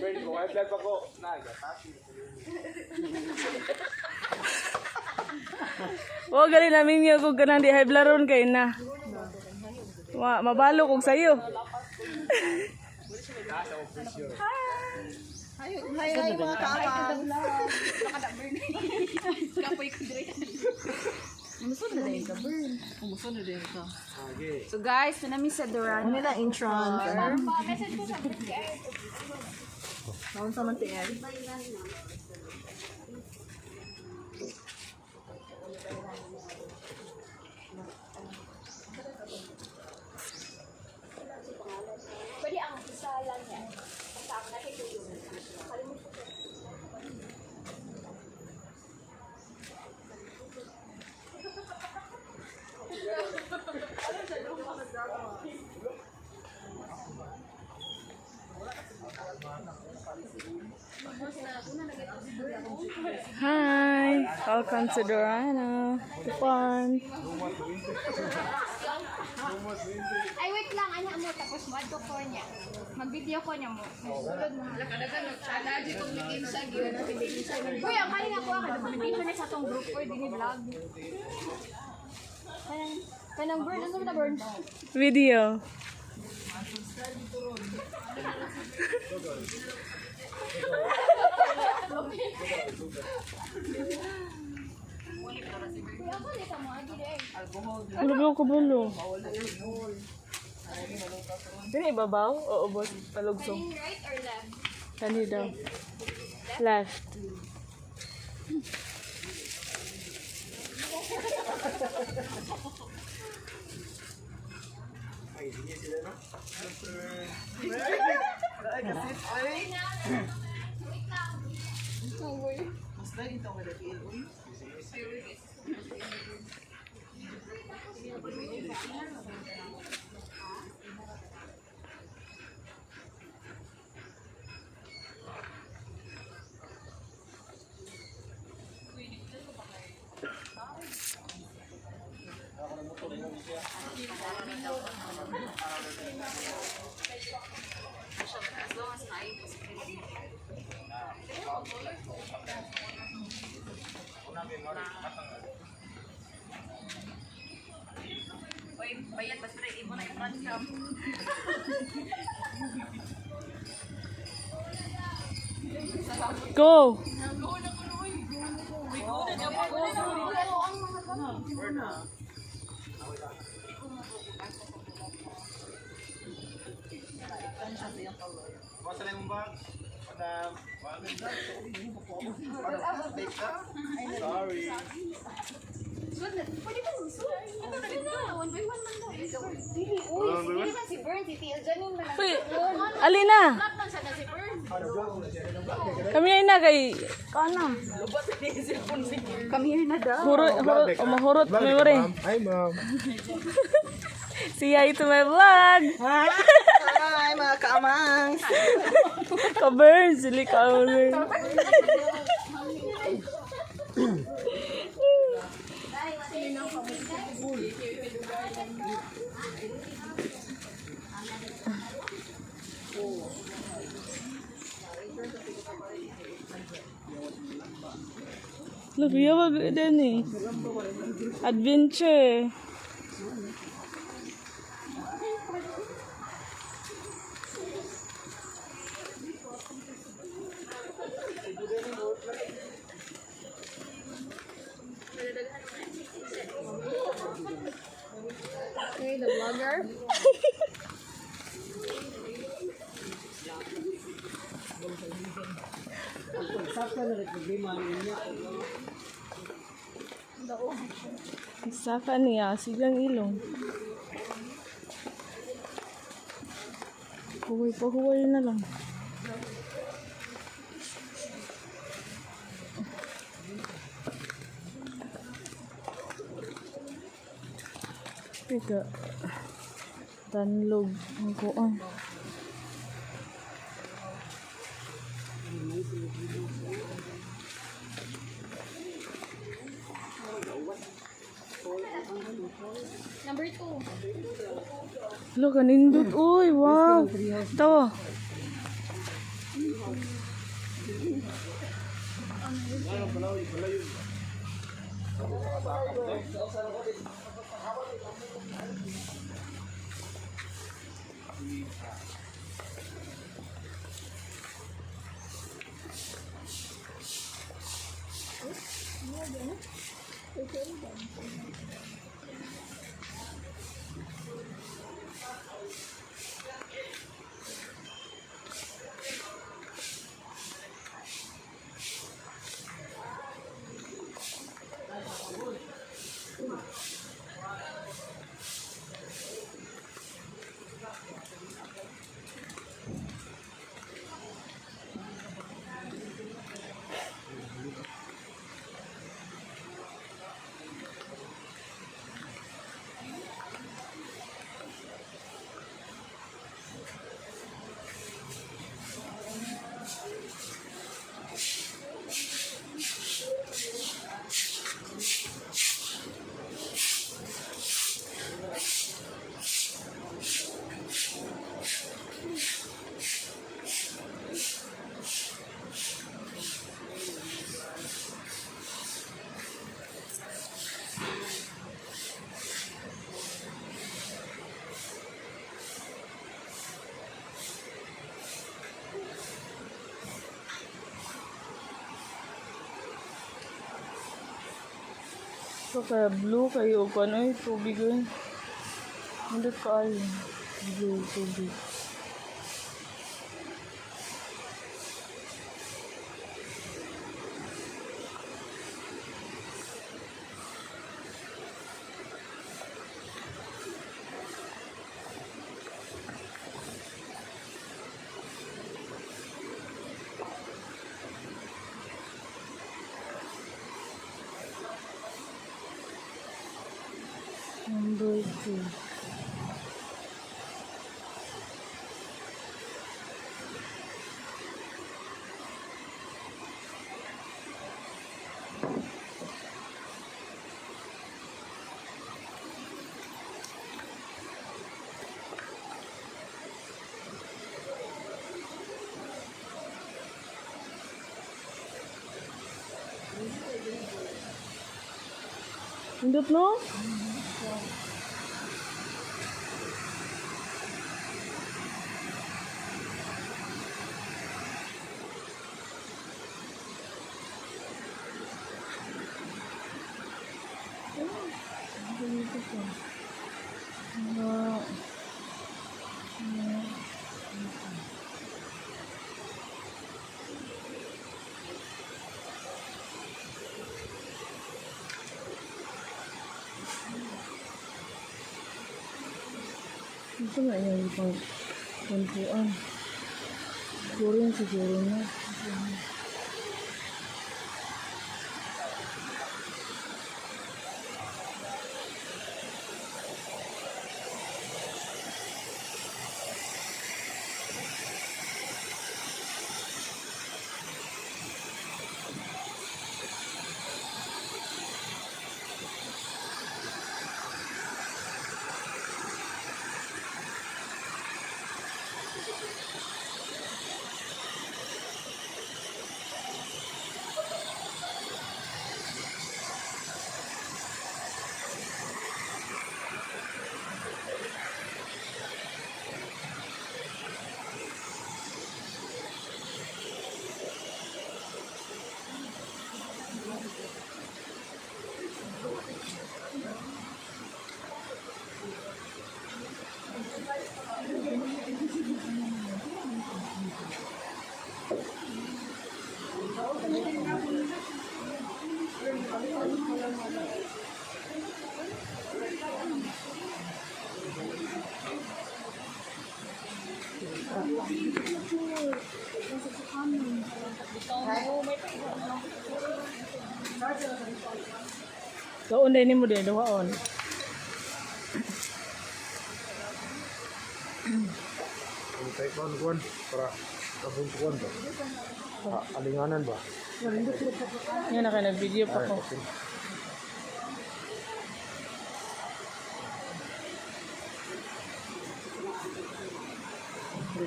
Friend ko, ay vlog ako. Nagatasi. O, galing namin yung kung ganang di heblaron kayo na. Mabalo kong sayo. Hi mga kaamang. Umusod na din ka, burn. Umusod na din ka. So guys, pinami sa Duran. Ano nila entrance? Naon sa mantiyan. Pwede ang isa lang yan. Basta ako nakitulong. Hi! Welcome to Dorana. The farm. Ay, wait lang. Ano mo? Tapos mo. Add ko niya. Mag-video ko niya mo. Sulod mo. Uy, ang maling ako. Mag-video na sa itong group ko. Hindi vlog. Kanang burn. Ano na burn? Video. Alcohol ko bulo. Dini babaw o ubos palugsong? Right or left? Kani daw. Left. Go! Masa na yung bag? Sorry. Pwede ba mag-suit? Ito na rin na. One by one man daw. Dili, uy. Dili man si Bern. Si Tia Janine man. Uy, alina! Flat man siya na si Bern. Kami ay na kay... Kana? Come here na daw. Mahurot, memory. Hi, ma'am. See ya to my vlog! Hi mga kaamang. Ka-burn, sili ka ulit. Lubiya wag din eh. Adventure. Okay, the vlogger. Saka niya, sigang ilong. Huway na lang. Tiga. Danlog ang kuan. Number 2. Look, kanindot. Uy, wow. Tawa. So, kaya blue kayo o ano eh, tubig eh. Hindi kayo. Blue, tubig. Number 2. Hindot no? Ito nga yung pang puntuan. Siguro yun siguro na. So, unday ni mo din, duwaon. Take one para kabuntuan ba? Alinganan ba? Yan na kayo, nag-video pa ko.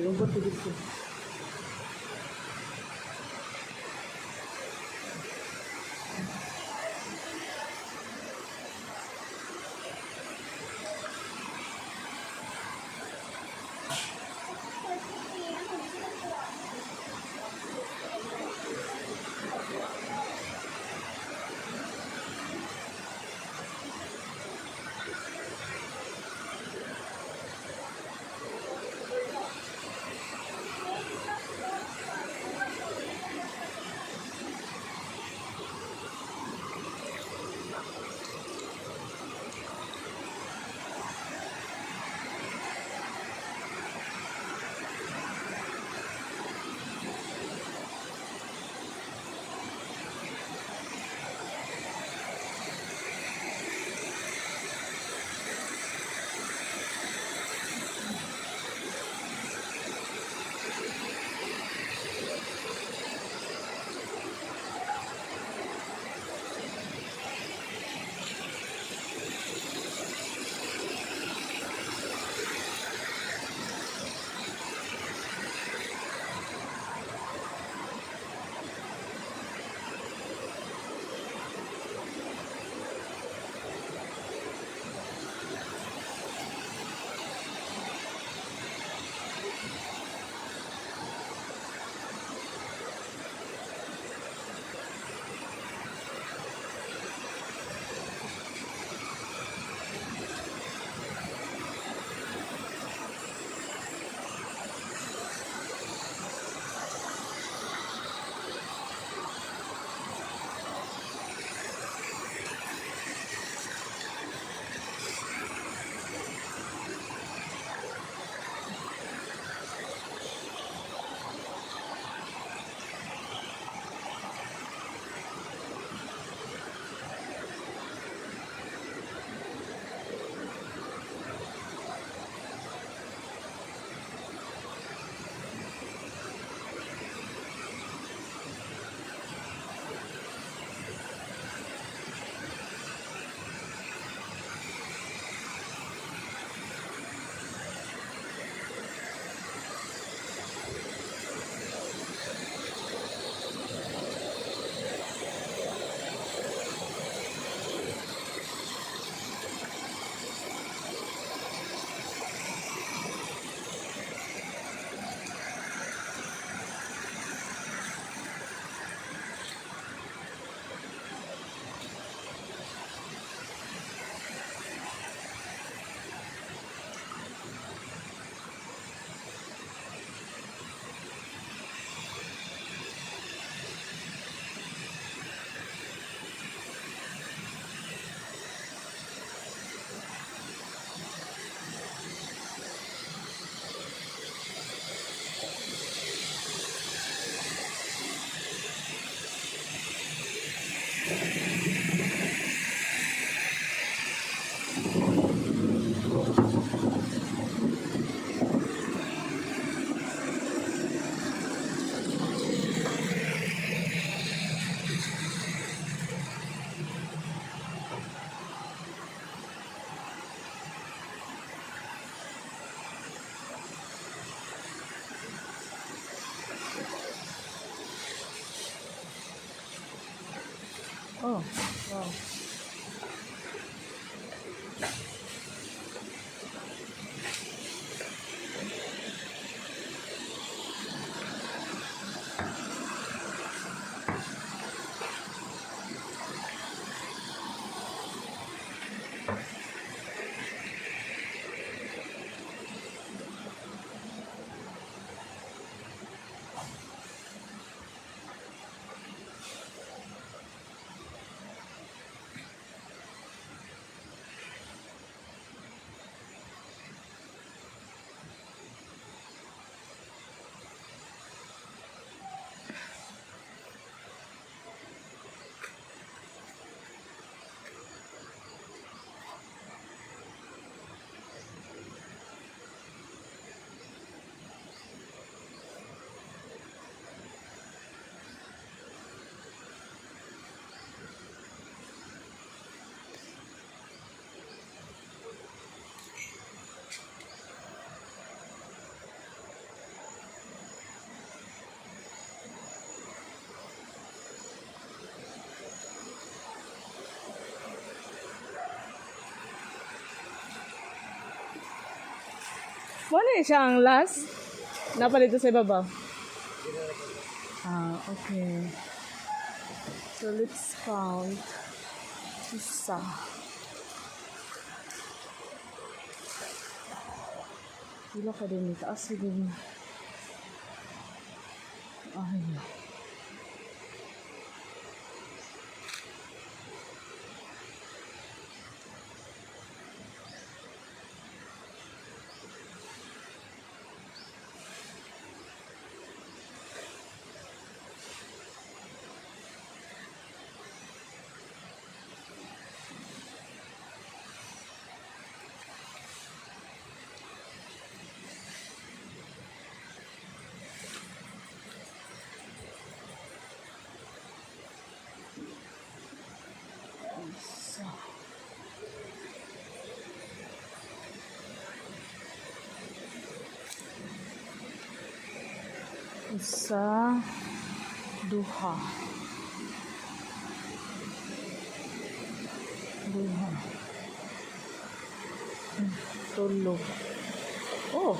Lubot ko dito. Oh, wow. Wala siya ang last. Napalito sa ibabaw. Ah, okay. So let's count. Isa. Wala ka din. Taas din. Ay. Isa. Isa. Duha. Duha. Tulo. Oh.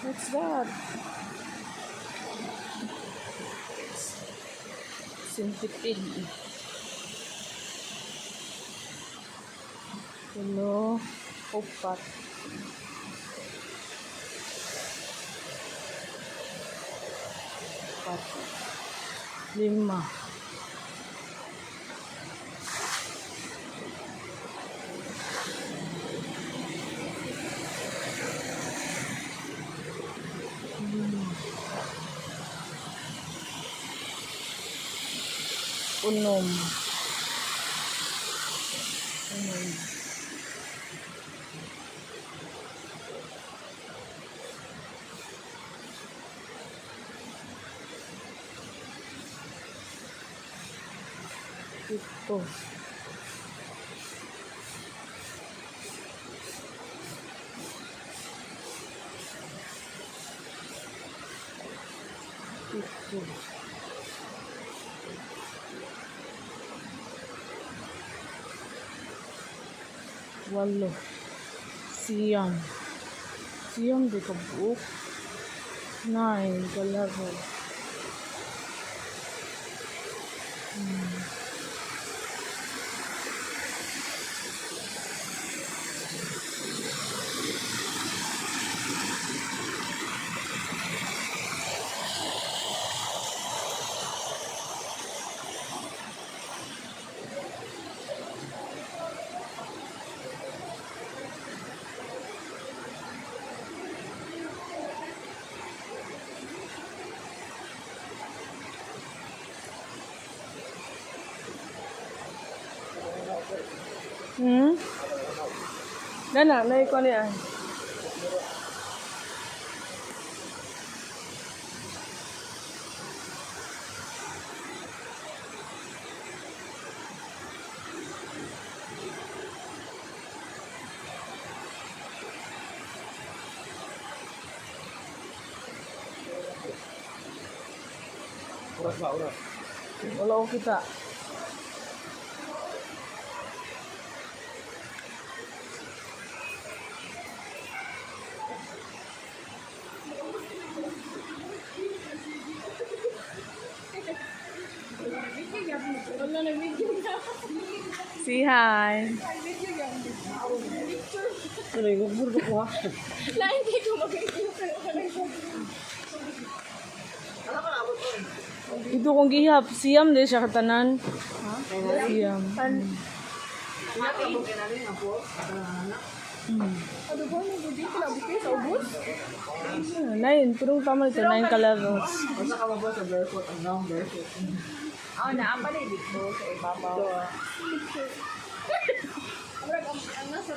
What's that? Centipede. Tulo. Upat. Upat. Lima. Unom. Unom. Ito. Ito. Walo. Siyam. Siyam di ka buok. 9. Kalaro. Nana, naik ko niya. Oras ba, oras? Wala ko kita. Say hi. Ito kong gihap, siyam din siya katanan. Siyam. Nine, turong tama ito, 9 kalagos. Basta ka ba sa barefoot? Ang naong barefoot. Oh, naapalay dito sa ibabaw. Ang nasa